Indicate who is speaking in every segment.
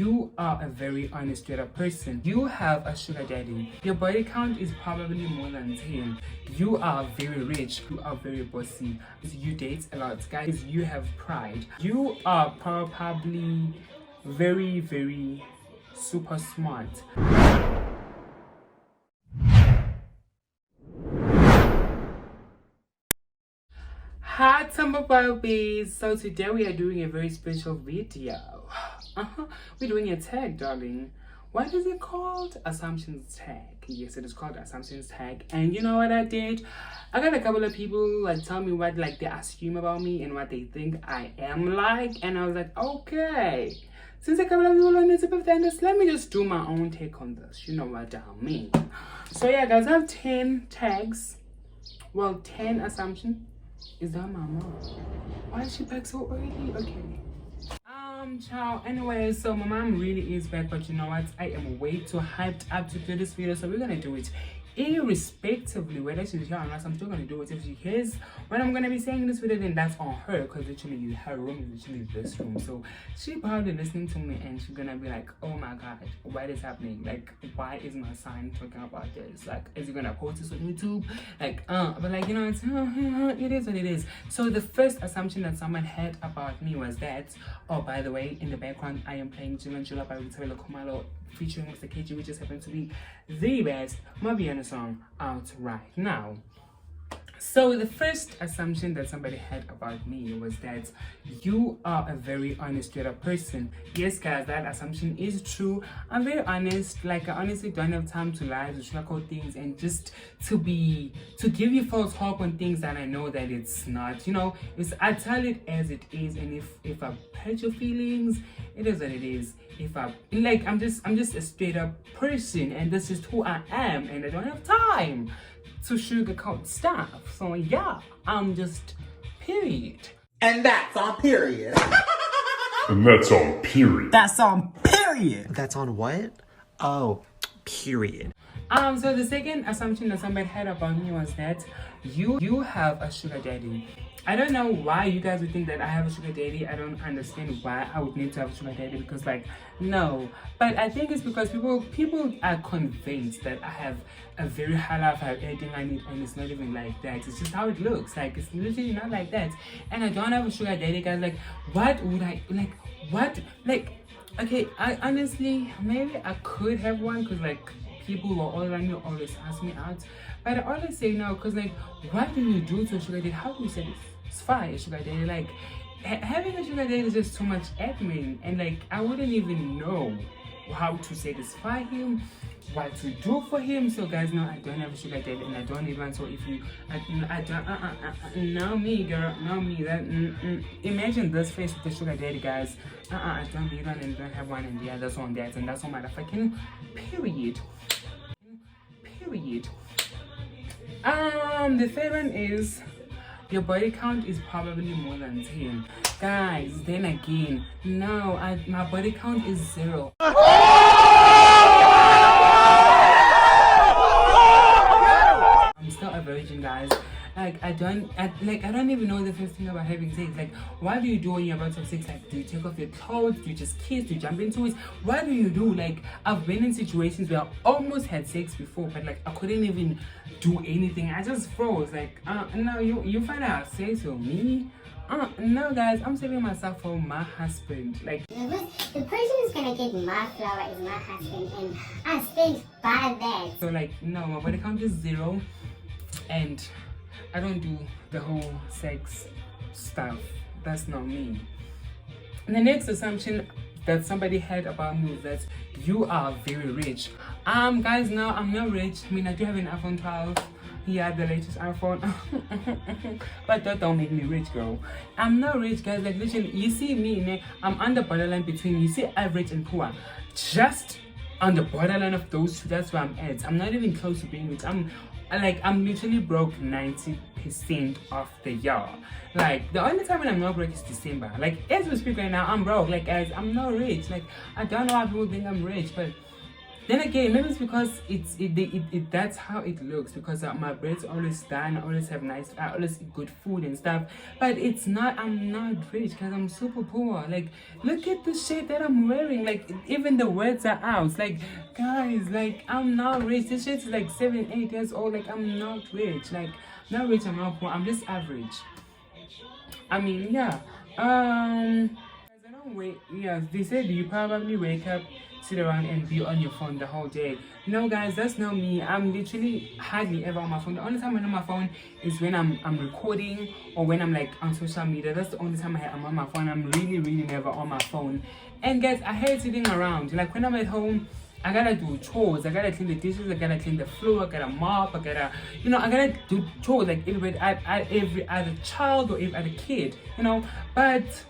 Speaker 1: you are a very honest straight up person. You have a sugar daddy. Your body count is probably more than 10. You are very rich. You are very bossy. You date a lot, guys. You have pride. You are probably very, very super smart. Hi ThembaBabies. So today we are doing a very special video. We're doing a tag, darling. What is it called? Assumptions tag. Yes, it is called assumptions tag. And you know what I did? I got a couple of people like tell me what like they assume about me and what they think I am like, and I was like, okay, since a couple of people on the tip of this, let me just do my own take on this. You know what I mean? So yeah, guys, I have 10 tags. Well, 10 assumptions. Is that my mom? Why is she back so early? Okay. Ciao. Anyway, so my mom really is back, but you know what? I am way too hyped up to do this video, so we're gonna do it irrespectively whether she's here or not. I'm still gonna do it. If she hears when I'm gonna be saying this video, then that's on her, because literally her room is literally this room. So she probably listening to me and she's gonna be like, oh my god, what is happening? Like, why is my son talking about this? Like, is he gonna post this on YouTube? Like, but like, you know, it's it is what it is. So the first assumption that someone had about me was that, oh, by the way, in the background I am playing Jila Jula by Vitavela Kumalo featuring Mr. KG, which just happens to be the best Mabiana song out right now. So the first assumption that somebody had about me was that you are a very honest straight up person. Yes, guys, that assumption is true. I'm very honest. Like, I honestly don't have time to lie, to sugarcoat things, and just to give you false hope on things that I know that it's not. You know, I tell it as it is, and if I hurt your feelings, it is what it is. If I like, I'm just a straight up person, and this is who I am, and I don't have time to sugarcoat stuff. So yeah, I'm just period.
Speaker 2: And that's on period.
Speaker 3: And that's on period.
Speaker 2: That's on period.
Speaker 4: That's on what? Oh, period.
Speaker 1: So the second assumption that somebody had about me was that you have a sugar daddy. I don't know why you guys would think that I have a sugar daddy. I don't understand why I would need to have a sugar daddy, because like, no. But I think it's because people are convinced that I have a very high life, I have everything I need, and it's not even like that. It's just how it looks. Like, it's literally not like that. And I don't have a sugar daddy, guys. Like, what would I like? What like? Okay, I honestly, maybe I could have one, because like people who are all around me always ask me out, but I always say no, because like, what do you do to a sugar daddy? How do you say this? It's fine, sugar daddy. Like, having a sugar daddy is just too much admin, and like, I wouldn't even know how to satisfy him, what to do for him. So guys, no, I don't have a sugar daddy, and I don't need one. So if you, I don't, no me, girl, no me. That imagine this face with the sugar daddy, guys. I don't need one and don't have one, and yeah, that's on that, and that's on motherfucking period. Period. The third one is your body count is probably more than 10. Guys, then again, no, my body count is 0. I'm still a virgin, guys. Like, I don't even know the first thing about having sex. Like, what do you do when you're about to have sex? Like, do you take off your clothes? Do you just kiss? Do you jump into it? What do you do? Like, I've been in situations where I almost had sex before, but like, I couldn't even do anything. I just froze. Like, no, you find out say so. Me? No, guys, I'm saving myself for my husband. Like,
Speaker 5: the person who's gonna get my flower is my husband, and I stand by that.
Speaker 1: So like, no, my body count is 0, and I don't do the whole sex stuff. That's not me. And the next assumption that somebody had about me was that you are very rich. Guys, no, I'm not rich. I mean, I do have an iPhone 12. Yeah, the latest iPhone. But that don't make me rich, girl. I'm not rich, guys. Like, literally, you see me, I'm on the borderline between, you see, average and poor. Just on the borderline of those two. That's where I'm at. I'm not even close to being rich. I'm literally broke 90% of the year. Like, the only time when I'm not broke is December. Like, as we speak right now, I'm broke. Like, guys, I'm not rich. Like, I don't know how people think I'm rich, but Then again, maybe it's because that's how it looks, because my bread's always done. I always have I always eat good food and stuff. But it's not, I'm not rich because I'm super poor. Like, look at the shit that I'm wearing. Like, even the words are out. Like, guys, like, I'm not rich. This shit is like 7, 8 years old. Like, I'm not rich. Like, not rich, I'm not poor. I'm just average. I mean, yeah. I don't wait. Yeah, they said you probably wake up, sit around and be on your phone the whole day. No, guys, that's not me. I'm literally hardly ever on my phone. The only time I'm on my phone is when I'm recording or when I'm like on social media. That's the only time I'm on my phone. I'm really never on my phone. And guys, I hate sitting around. Like, when I'm at home, I gotta do chores. I gotta clean the dishes. I gotta clean the floor. I gotta mop. I gotta, I gotta do chores like every other child or every other kid, But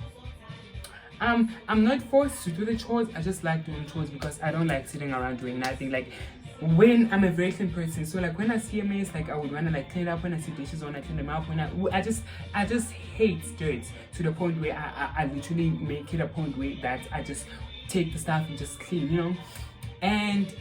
Speaker 1: I'm not forced to do the chores. I just like doing chores because I don't like sitting around doing nothing. Like, when I'm a very clean person, so like when I see a mess, like I would wanna like clean it up. When I see dishes, when I clean them up. When I just hate dirt to the point where I literally make it a point where that I just take the stuff and just clean, And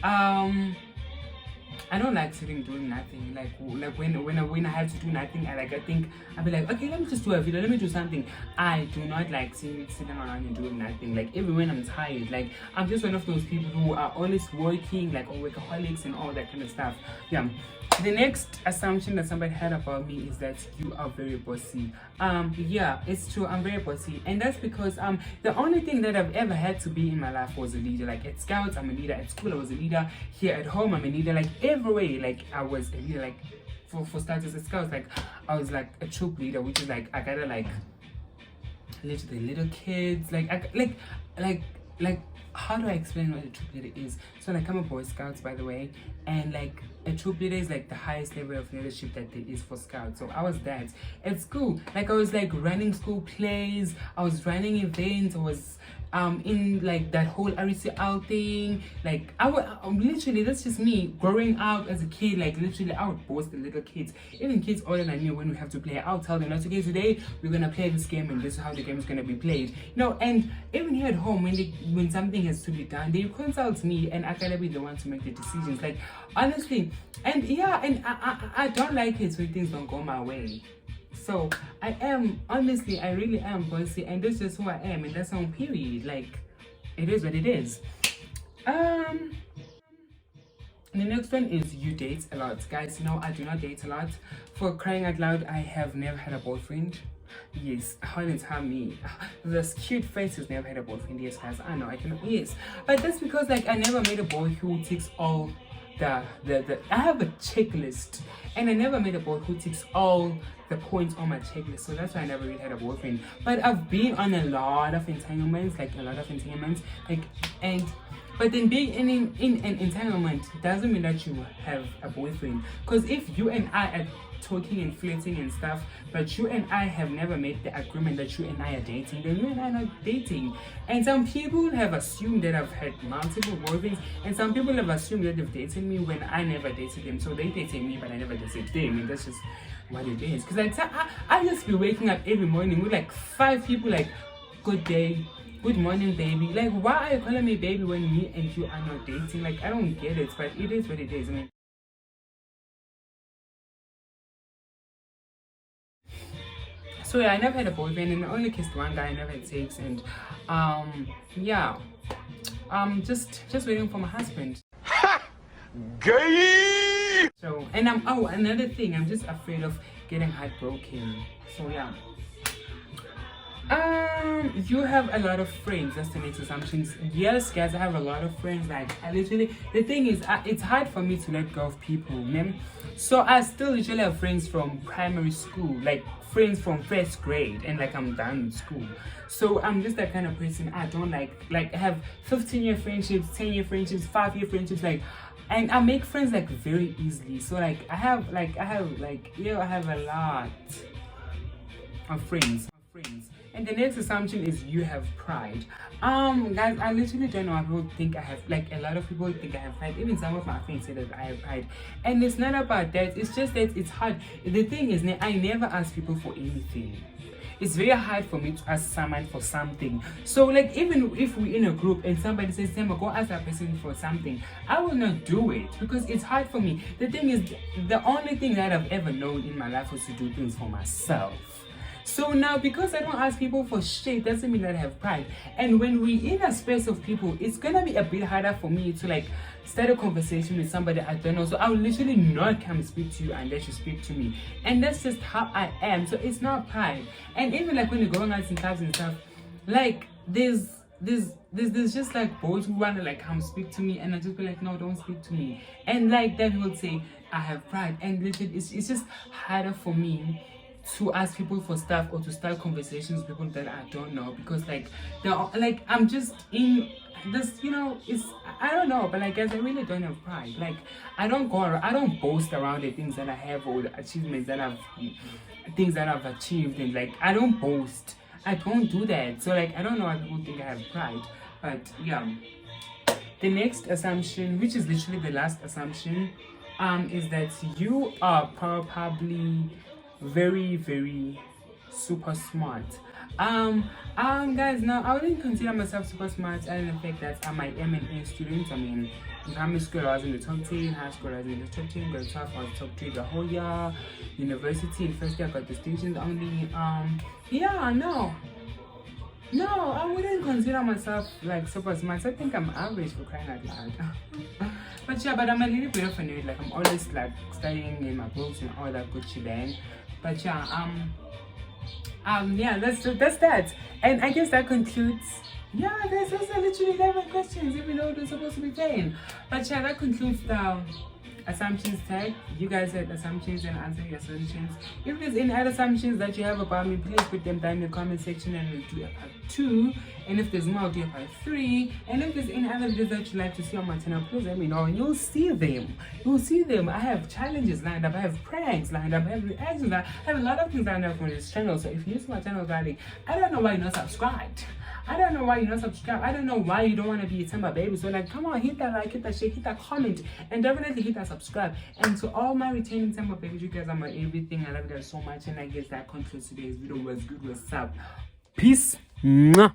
Speaker 1: I don't like sitting doing nothing. Like when I have to do nothing, I think I'll be like, okay, let me just do a video, let me do something. I do not like sitting around and doing nothing. Like, even when I'm tired, like I'm just one of those people who are always working, like, or workaholics and all that kind of stuff. Yeah. The next assumption that somebody had about me is that you are very bossy. Yeah, it's true, I'm very bossy. And that's because the only thing that I've ever had to be in my life was a leader. Like, at Scouts, I'm a leader. At school, I was a leader. Here at home, I'm a leader. Like, every way, like, I was a leader. Like, for starters, at Scouts, like, I was like a troop leader, which is like, I gotta like lead the little kids. Like, how do I explain what a troop leader is? So like, I'm a Boy Scouts, by the way, and like a troop leader is like the highest level of leadership that there is for Scouts. So I was that at school. Like, I was like running school plays, I was running events, I was in like that whole REC out thing. Like, I'm literally, that's just me growing up as a kid. Like, literally, I would boss the little kids, even kids older than me. When we have to play, I'll tell them, okay, today we're gonna play this game and this is how the game is gonna be played. And even here at home, when something has to be done, they consult me and I gotta be the one to make the decisions. Like, honestly, and yeah, and I don't like it when things don't go my way. So I am, honestly, I really am bossy, and that's just who I am, and that's on period. Like, it is what it is. The next one is you date a lot. Guys, no, I do not date a lot. For crying out loud, I have never had a boyfriend. Yes, how did tell me? This cute face has never had a boyfriend. Yes, guys, I know, I can, yes. But that's because, like, I never met a boy who ticks all I have a checklist, and I never met a boy who ticks all the points on my checklist, so that's why I never really had a boyfriend. But I've been on a lot of entanglements, but then being in an entanglement doesn't mean that you have a boyfriend. Because if you and I are talking and flirting and stuff, but you and I have never made the agreement that you and I are dating, then you and I are not dating. And some people have assumed that I've had multiple boyfriends, and some people have assumed that they've dated me when I never dated them. So they dated me, but I never dated them, and that's just what it is. Because like, I just be waking up every morning with like 5 people like, good day, good morning, baby. Like, why are you calling me baby when me and you are not dating? Like, I don't get it, but it is what it is. I mean, so yeah, I never had a boyfriend, and I only kissed one guy. I never had sex, and yeah, just waiting for my husband. Ha! Gay! So, and another thing, I'm just afraid of getting heartbroken. So yeah. You have a lot of friends. That's the next assumption. Yes, guys, I have a lot of friends. Like, I literally, the thing is, it's hard for me to let go of people, man. So I still literally have friends from primary school, like friends from 1st grade, and like I'm done with school. So I'm just that kind of person. I don't like I have 15-year friendships, 10-year friendships, 5-year friendships, like, and I make friends like very easily. So like I have a lot of friends. And the next assumption is you have pride. Guys, I literally don't know why people think I have, like, a lot of people think I have pride. Even some of my friends say that I have pride. And it's not about that, it's just that it's hard. The thing is, I never ask people for anything. it's very hard for me to ask someone for something. So like even if we're in a group and somebody says, Themba, go ask that person for something, I will not do it because it's hard for me. The thing is, the only thing that I've ever known in my life was to do things for myself. So now, because I don't ask people for shit, doesn't mean that I have pride. And when we're in a space of people, it's gonna be a bit harder for me to like start a conversation with somebody I don't know. So I will literally not come speak to you unless you speak to me. And that's just how I am. So it's not pride. And even like when you're going out in clubs and stuff, like there's just like boys who wanna like come speak to me, and I just be like, no, don't speak to me. And like then he would say I have pride, and literally it's just harder for me to ask people for stuff or to start conversations with people that I don't know, because like I'm just in this, you know, it's, I don't know, but like guys, I really don't have pride. Like I don't boast around the things that I have or the achievements that I've achieved, and like I don't boast. I don't do that. So like I don't know why people think I have pride. But yeah, the next assumption, which is literally the last assumption, is that you are probably very, very super smart. Guys, now I wouldn't consider myself super smart, and the fact that I'm an M&A student. I mean, in primary school I was in the top 10, high school I was in the top 10, grade 12 I was top 3 the whole year, university in first year I got distinctions only. Yeah, no, I wouldn't consider myself like super smart. I think I'm average, for crying out loud. But yeah, but I'm a little bit of a nerd. Like I'm always like studying in my books and all that good shit then. But yeah, yeah, that's that. And I guess that concludes. Yeah, there's literally 11 questions, even though they're supposed to be 10. But yeah, that concludes the assumptions tag. You guys had assumptions and answer your assumptions. If there's any other assumptions that you have about me, please put them down in the comment section and we'll do a part 2. And if there's more, I'll do a part 3. And if there's any other videos that you'd like to see on my channel, please let me know and you'll see them. I have challenges lined up, I have pranks lined up, I have reactions, I have a lot of things lined up on this channel. So if you're new to my channel, darling, I don't know why you're not subscribed. I don't know why you're not subscribed. I don't know why you don't want to be a ThembaBaby. So like, come on, hit that like, hit that share, hit that comment, and definitely hit that subscribe. And to all my returning ThembaBabies, you guys are my everything. I love you guys so much. And I guess that concludes today's video. Was good, what's up? Peace. Mwah.